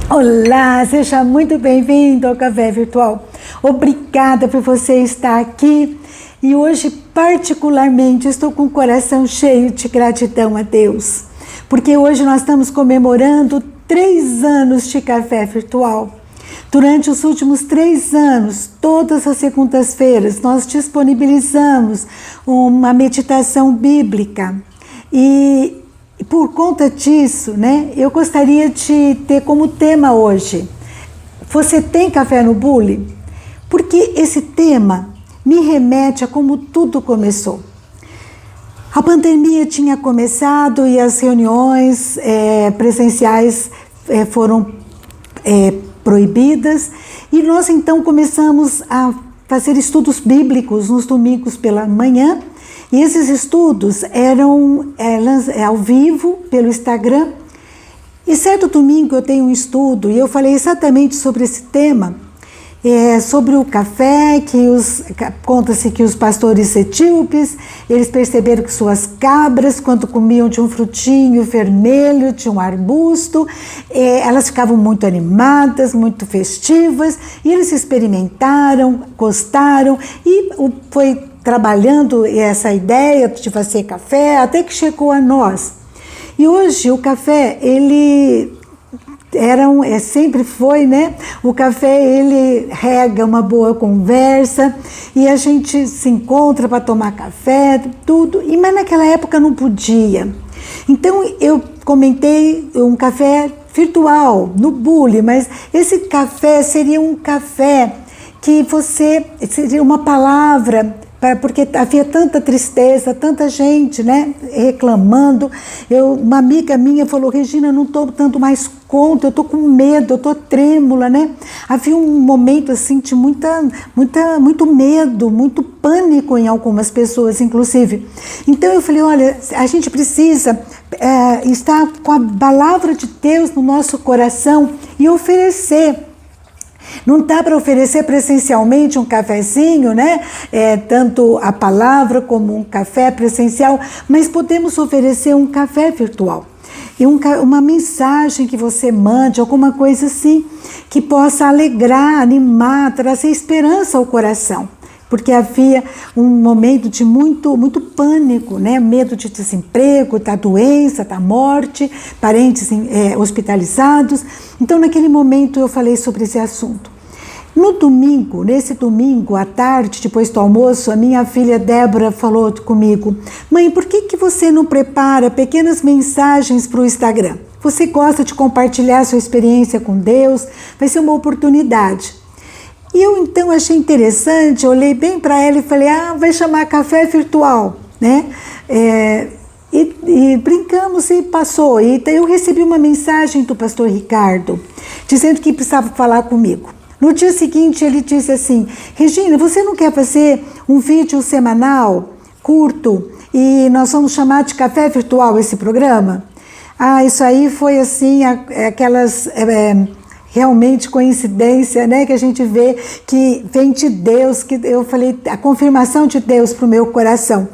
Olá, seja muito bem-vindo ao Café Virtual. Obrigada por você estar aqui e hoje particularmente estou com o coração cheio de gratidão a Deus, porque hoje nós estamos comemorando 3 anos de Café Virtual. Durante os últimos 3 anos, todas as segundas-feiras, nós disponibilizamos uma meditação bíblica e por conta disso, eu gostaria de ter como tema hoje: você tem café no bule? Porque esse tema me remete a como tudo começou. A pandemia tinha começado e as reuniões presenciais foram proibidas e nós então começamos a fazer estudos bíblicos nos domingos pela manhã. E esses estudos eram ao vivo pelo Instagram. E certo domingo eu tenho um estudo e eu falei exatamente sobre esse tema, sobre o café, conta-se que os pastores etíopes, eles perceberam que suas cabras, quando comiam de um frutinho vermelho, de um arbusto, elas ficavam muito animadas, muito festivas, e eles experimentaram, gostaram, e foi trabalhando essa ideia de fazer café, até que chegou a nós. E hoje o café, ele sempre foi, o café, ele rega uma boa conversa, e a gente se encontra para tomar café, tudo, mas naquela época não podia. Então eu comentei um café virtual, no bule, mas esse café seria um café que seria uma palavra, porque havia tanta tristeza, tanta gente, reclamando. Uma amiga minha falou: Regina, eu não estou dando mais conta, eu estou com medo, eu estou trêmula, Havia um momento assim de muito medo, muito pânico em algumas pessoas, inclusive. Então eu falei: olha, a gente precisa estar com a palavra de Deus no nosso coração e oferecer. Não dá para oferecer presencialmente um cafezinho, tanto a palavra como um café presencial, mas podemos oferecer um café virtual. E uma mensagem que você mande, alguma coisa assim, que possa alegrar, animar, trazer esperança ao coração. Porque havia um momento de muito pânico, medo de desemprego, da doença, da morte, parentes hospitalizados. Então, naquele momento, eu falei sobre esse assunto. Nesse domingo, à tarde, depois do almoço, a minha filha Débora falou comigo: mãe, por que você não prepara pequenas mensagens para o Instagram? Você gosta de compartilhar sua experiência com Deus? Vai ser uma oportunidade. E eu então achei interessante, olhei bem para ela e falei: vai chamar café virtual, E brincamos e passou. E eu recebi uma mensagem do pastor Ricardo, dizendo que precisava falar comigo. No dia seguinte ele disse assim: Regina, você não quer fazer um vídeo semanal, curto, e nós vamos chamar de café virtual esse programa? Isso aí foi assim, aquelas... realmente coincidência, que a gente vê que vem de Deus, que eu falei, a confirmação de Deus para o meu coração.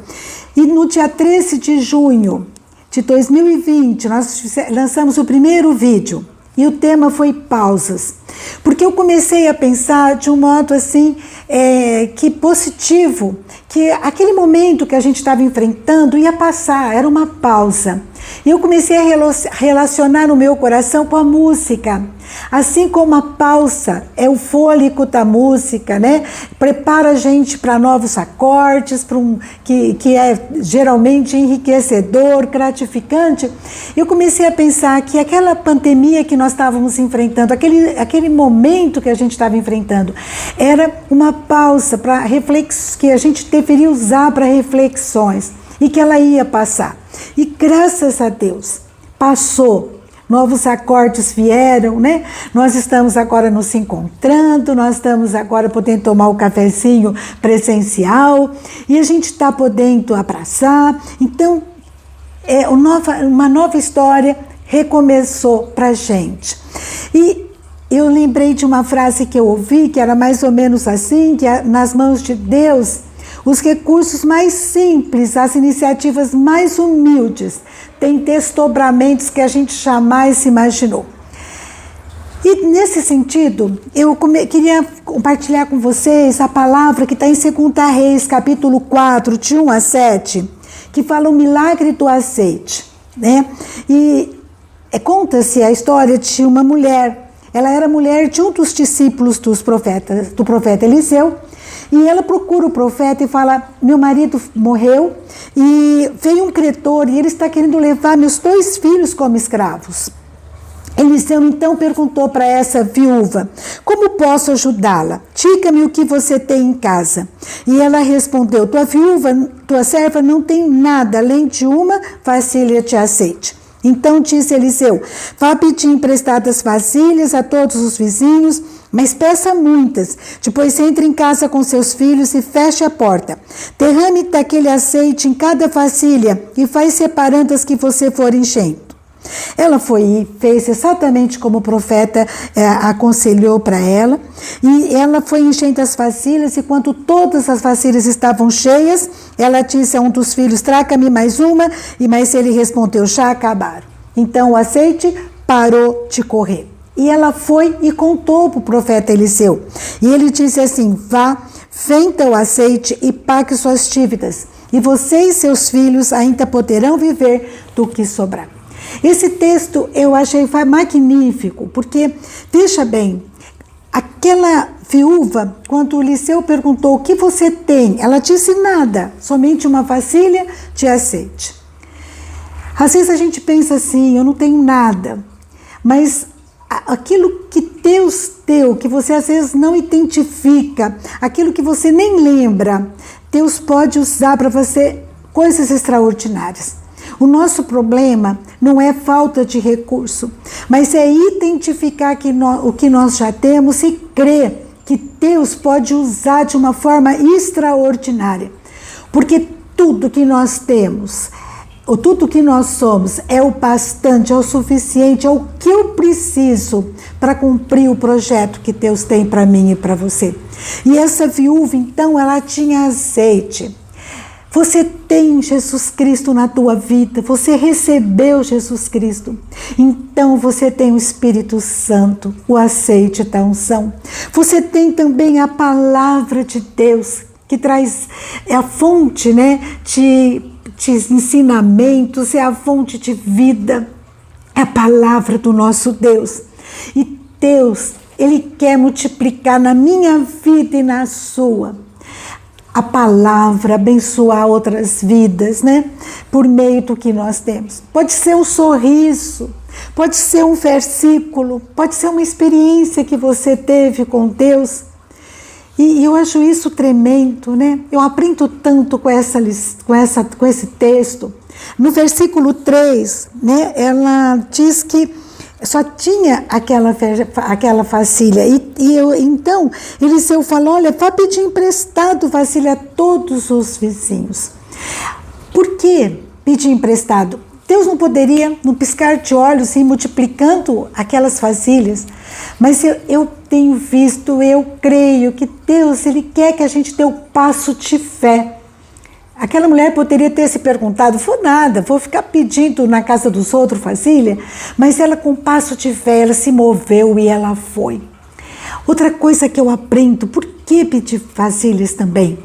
E no dia 13 de junho de 2020, nós lançamos o primeiro vídeo e o tema foi pausas, porque eu comecei a pensar de um modo assim, que positivo, que aquele momento que a gente estava enfrentando ia passar, era uma pausa. E eu comecei a relacionar no meu coração com a música. Assim como a pausa é o fôlego da música, prepara a gente para novos acordes, que é geralmente enriquecedor, gratificante. Eu comecei a pensar que aquela pandemia que nós estávamos enfrentando, aquele momento que a gente estava enfrentando, era uma pausa para reflexos que a gente deveria usar para reflexões e que ela ia passar. E graças a Deus, passou. Novos acordes vieram, Nós estamos agora nos encontrando, nós estamos agora podendo tomar o cafezinho presencial e a gente está podendo abraçar. Então, uma nova história recomeçou para a gente. E eu lembrei de uma frase que eu ouvi, que era mais ou menos assim, que nas mãos de Deus, os recursos mais simples, as iniciativas mais humildes, têm desdobramentos que a gente jamais se imaginou. E nesse sentido, eu queria compartilhar com vocês a palavra que está em 2 Reis, capítulo 4, de 1 a 7, que fala o milagre do azeite, né? E conta-se a história de uma mulher. Ela era mulher de um dos discípulos do profeta Eliseu, e ela procura o profeta e fala: meu marido morreu e veio um cretor e ele está querendo levar meus 2 filhos como escravos. Eliseu então perguntou para essa viúva: como posso ajudá-la? Diga-me o que você tem em casa. E ela respondeu: tua serva não tem nada além de uma vasilha de azeite. Então disse Eliseu: vá pedir emprestadas vasilhas a todos os vizinhos, mas peça muitas. Depois entre em casa com seus filhos e feche a porta. Derrame daquele azeite em cada vasilha e vai separando as que você for enchendo. Ela foi e fez exatamente como o profeta aconselhou para ela, e ela foi enchendo as vasilhas, e quando todas as vasilhas estavam cheias, ela disse a um dos filhos: traga-me mais uma, mas ele respondeu: já acabaram. Então o azeite parou de correr. E ela foi e contou para o profeta Eliseu, e ele disse assim: vá, venda o azeite e pague suas dívidas, e você e seus filhos ainda poderão viver do que sobrar. Esse texto eu achei magnífico, porque, veja bem, aquela viúva, quando Eliseu perguntou: o que você tem? Ela disse: nada, somente uma vasilha de azeite. Às vezes a gente pensa assim: eu não tenho nada, mas aquilo que Deus deu, que você às vezes não identifica, aquilo que você nem lembra, Deus pode usar para você coisas extraordinárias. O nosso problema não é falta de recurso, mas é identificar o que nós já temos e crer que Deus pode usar de uma forma extraordinária. Porque tudo que nós temos, ou tudo que nós somos, é o bastante, é o suficiente, é o que eu preciso para cumprir o projeto que Deus tem para mim e para você. E essa viúva, então, ela tinha azeite. Você tem Jesus Cristo na tua vida, você recebeu Jesus Cristo, então você tem o Espírito Santo, o azeite da unção. Você tem também a palavra de Deus, que traz a fonte, né, de ensinamentos, é a fonte de vida, é a palavra do nosso Deus. E Deus, Ele quer multiplicar na minha vida e na sua a palavra, abençoar outras vidas, né? Por meio do que nós temos. Pode ser um sorriso, pode ser um versículo, pode ser uma experiência que você teve com Deus. E eu acho isso tremendo, né? Eu aprendo tanto com esse texto. No versículo 3, né? Ela diz que só tinha aquela vasilha. Então, Eliseu falou: olha, vá pedir emprestado vasilha a todos os vizinhos. Por que pedir emprestado? Deus não poderia, no piscar de olhos, ir multiplicando aquelas vasilhas. Mas eu tenho visto, eu creio que Deus, Ele quer que a gente dê o passo de fé. Aquela mulher poderia ter se perguntado: vou nada, vou ficar pedindo na casa dos outros vasilha, mas ela, com passo de fé, ela se moveu e ela foi. Outra coisa que eu aprendo: por que pedir vasilhas também?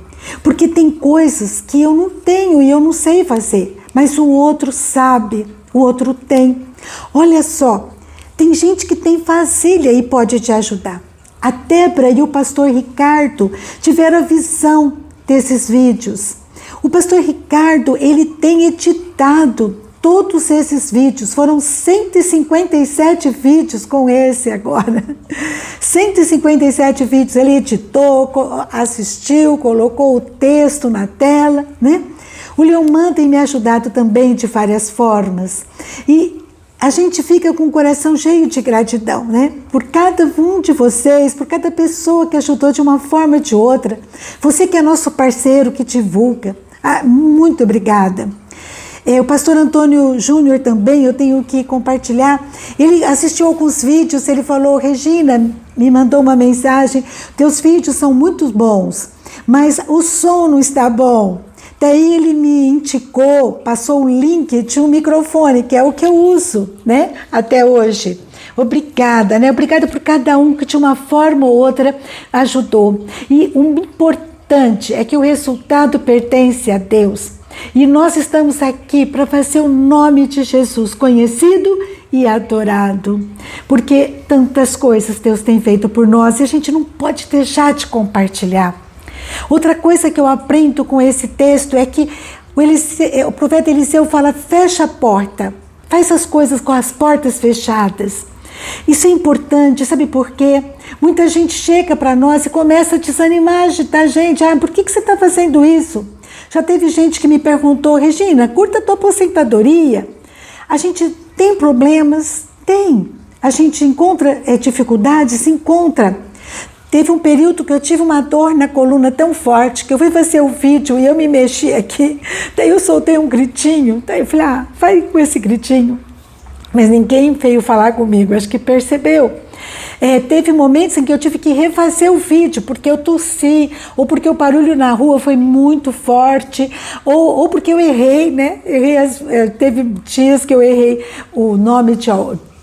Porque tem coisas que eu não tenho e eu não sei fazer, mas o outro sabe, o outro tem. Olha só, tem gente que tem vasilha e pode te ajudar. A Débora e o pastor Ricardo tiveram a visão desses vídeos. O pastor Ricardo, ele tem editado todos esses vídeos. Foram 157 vídeos com esse agora. 157 vídeos. Ele editou, assistiu, colocou o texto na tela, né? O Leoman tem me ajudado também de várias formas. E a gente fica com o coração cheio de gratidão, né? Por cada um de vocês, por cada pessoa que ajudou de uma forma ou de outra. Você que é nosso parceiro, que divulga. Muito obrigada. O pastor Antônio Júnior também, eu tenho que compartilhar. Ele assistiu alguns vídeos, ele falou: Regina, me mandou uma mensagem: teus vídeos são muito bons, mas o som não está bom. Daí ele me indicou, passou o link de um microfone, que é o que eu uso, né, até hoje. Obrigada, né? Obrigada por cada um que de uma forma ou outra ajudou. E o importante é que o resultado pertence a Deus. E nós estamos aqui para fazer o nome de Jesus conhecido e adorado. Porque tantas coisas Deus tem feito por nós e a gente não pode deixar de compartilhar. Outra coisa que eu aprendo com esse texto é que o profeta Eliseu fala: fecha a porta, faz as coisas com as portas fechadas. Isso é importante, sabe por quê? Muita gente chega para nós e começa a desanimar a gente. Por que você está fazendo isso? Já teve gente que me perguntou: Regina, curta a tua aposentadoria. A gente tem problemas? Tem. A gente encontra dificuldades? Encontra. Teve um período que eu tive uma dor na coluna tão forte que eu fui fazer o vídeo e eu me mexi aqui. Daí eu soltei um gritinho. Daí eu falei: vai com esse gritinho. Mas ninguém veio falar comigo, acho que percebeu. Teve momentos em que eu tive que refazer o vídeo, porque eu tossi, ou porque o barulho na rua foi muito forte, ou porque eu errei, né? Teve dias que eu errei o nome de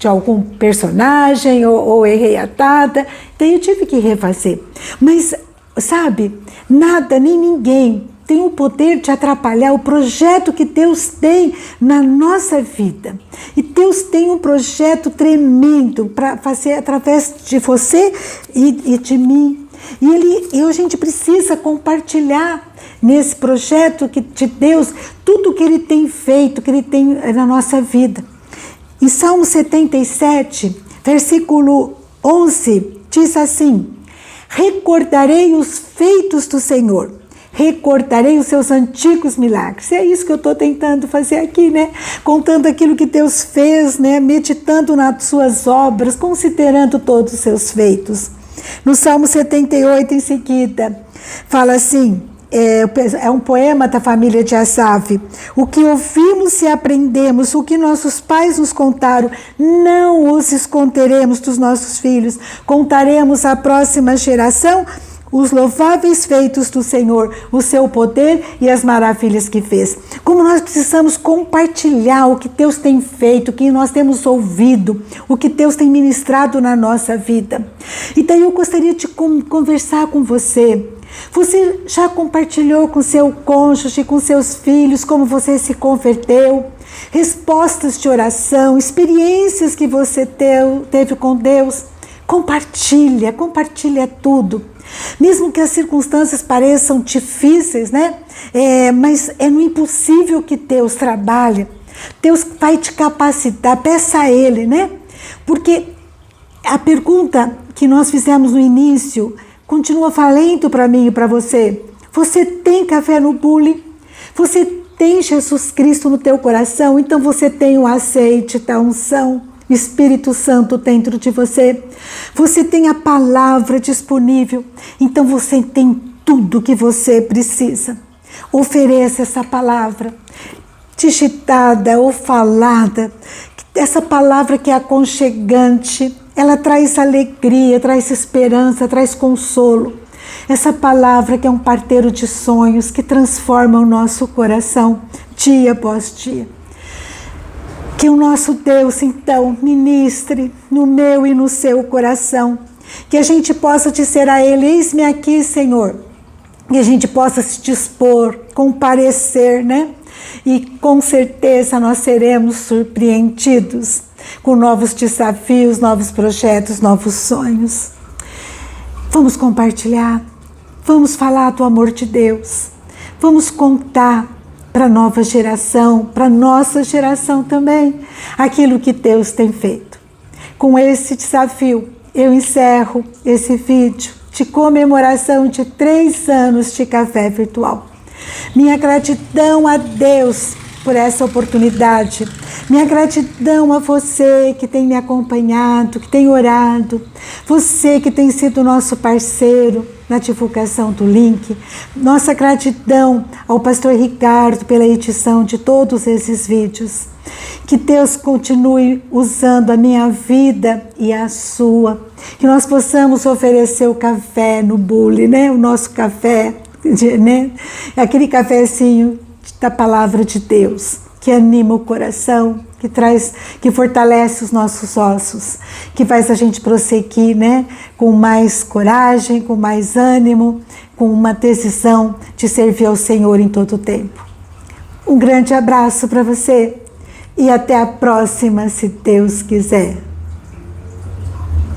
algum personagem, ou errei a data, daí eu tive que refazer. Mas, sabe, nada nem ninguém tem o poder de atrapalhar o projeto que Deus tem na nossa vida. E Deus tem um projeto tremendo para fazer através de você e de mim. E a gente precisa compartilhar nesse projeto de Deus tudo que Ele tem feito, que Ele tem na nossa vida. Em Salmo 77, versículo 11, diz assim: recordarei os feitos do Senhor, recordarei os seus antigos milagres. E é isso que eu estou tentando fazer aqui, né? Contando aquilo que Deus fez, né? Meditando nas suas obras, considerando todos os seus feitos. No Salmo 78, em seguida, fala assim, é um poema da família de Asaf: o que ouvimos e aprendemos, o que nossos pais nos contaram, não os esconderemos dos nossos filhos, contaremos à próxima geração os louváveis feitos do Senhor, o seu poder e as maravilhas que fez. Como nós precisamos compartilhar o que Deus tem feito, o que nós temos ouvido, o que Deus tem ministrado na nossa vida. E daí eu gostaria de conversar com você. Você já compartilhou com seu cônjuge, com seus filhos, como você se converteu? Respostas de oração, experiências que você teve com Deus? Compartilha tudo. Mesmo que as circunstâncias pareçam difíceis, né? Mas é no impossível que Deus trabalha. Deus vai te capacitar, peça a Ele, né? Porque a pergunta que nós fizemos no início continua valendo para mim e para você. Você tem café no bule? Você tem Jesus Cristo no teu coração? Então você tem o azeite da unção, o Espírito Santo dentro de você. Você tem a palavra disponível. Então você tem tudo que você precisa. Ofereça essa palavra, digitada ou falada. Essa palavra que é aconchegante, ela traz alegria, traz esperança, traz consolo. Essa palavra que é um parteiro de sonhos, que transforma o nosso coração dia após dia. Que o nosso Deus, então, ministre no meu e no seu coração. Que a gente possa dizer a Ele: eis-me aqui, Senhor. Que a gente possa se dispor, comparecer, né? E com certeza nós seremos surpreendidos com novos desafios, novos projetos, novos sonhos. Vamos compartilhar, vamos falar do amor de Deus, vamos contar para a nova geração, para a nossa geração também, aquilo que Deus tem feito. Com esse desafio, eu encerro esse vídeo de comemoração de 3 anos de café virtual. Minha gratidão a Deus por essa oportunidade. Minha gratidão a você que tem me acompanhado, que tem orado, você que tem sido nosso parceiro na divulgação do link. Nossa gratidão ao pastor Ricardo pela edição de todos esses vídeos. Que Deus continue usando a minha vida e a sua. Que nós possamos oferecer o café no bule, né? O nosso café né? Aquele cafezinho da palavra de Deus, que anima o coração, que fortalece os nossos ossos, que faz a gente prosseguir, né? Com mais coragem, com mais ânimo, com uma decisão de servir ao Senhor em todo o tempo. Um grande abraço para você e até a próxima, se Deus quiser.